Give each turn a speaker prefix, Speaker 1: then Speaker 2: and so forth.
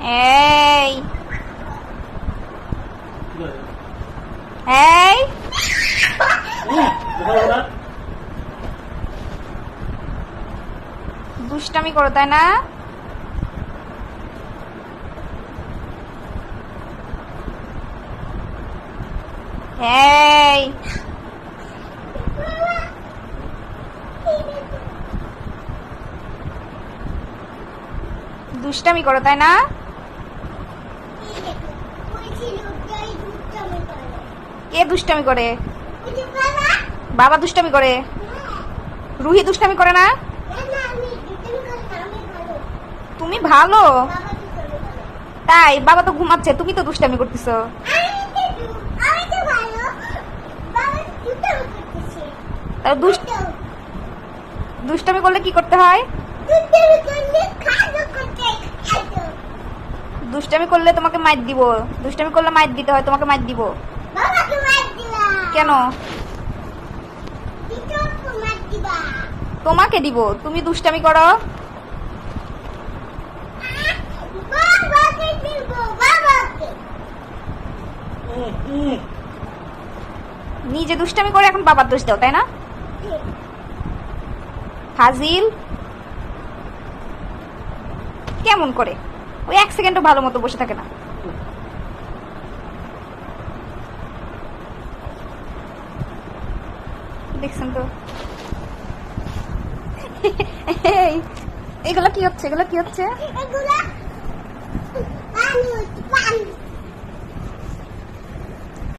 Speaker 1: এই এই দুষ্টামি করো তাই না? এই দুষ্টামি করো তাই না? কে দুষ্টামি করে? বাবা দুষ্টামি করে। রুহি দুষ্টামি করে না? তুমি ভালো তাই? বাবা তো ঘুমাচ্ছে, তুমি তো দুষ্টামি করতেছো। দুষ্টামি করলে কি করতে হয়? দুষ্টামি করলে তোমাকে মাইর দিব। দুষ্টামি করলে মাইর দিতে হয়, তোমাকে মাইর দিব। কেন? তোমাকে দিব, তুমি দুষ্টামি করো। নিজে দুষ্টামি করে এখন বাবার দোষ দাও তাই না? ফাজিল কেমন করে? ওই এক সেকেন্ডও ভালো মতো বসে থাকে না। দেখছেন তো? এগুলো কি হচ্ছে? এগুলো কি হচ্ছে?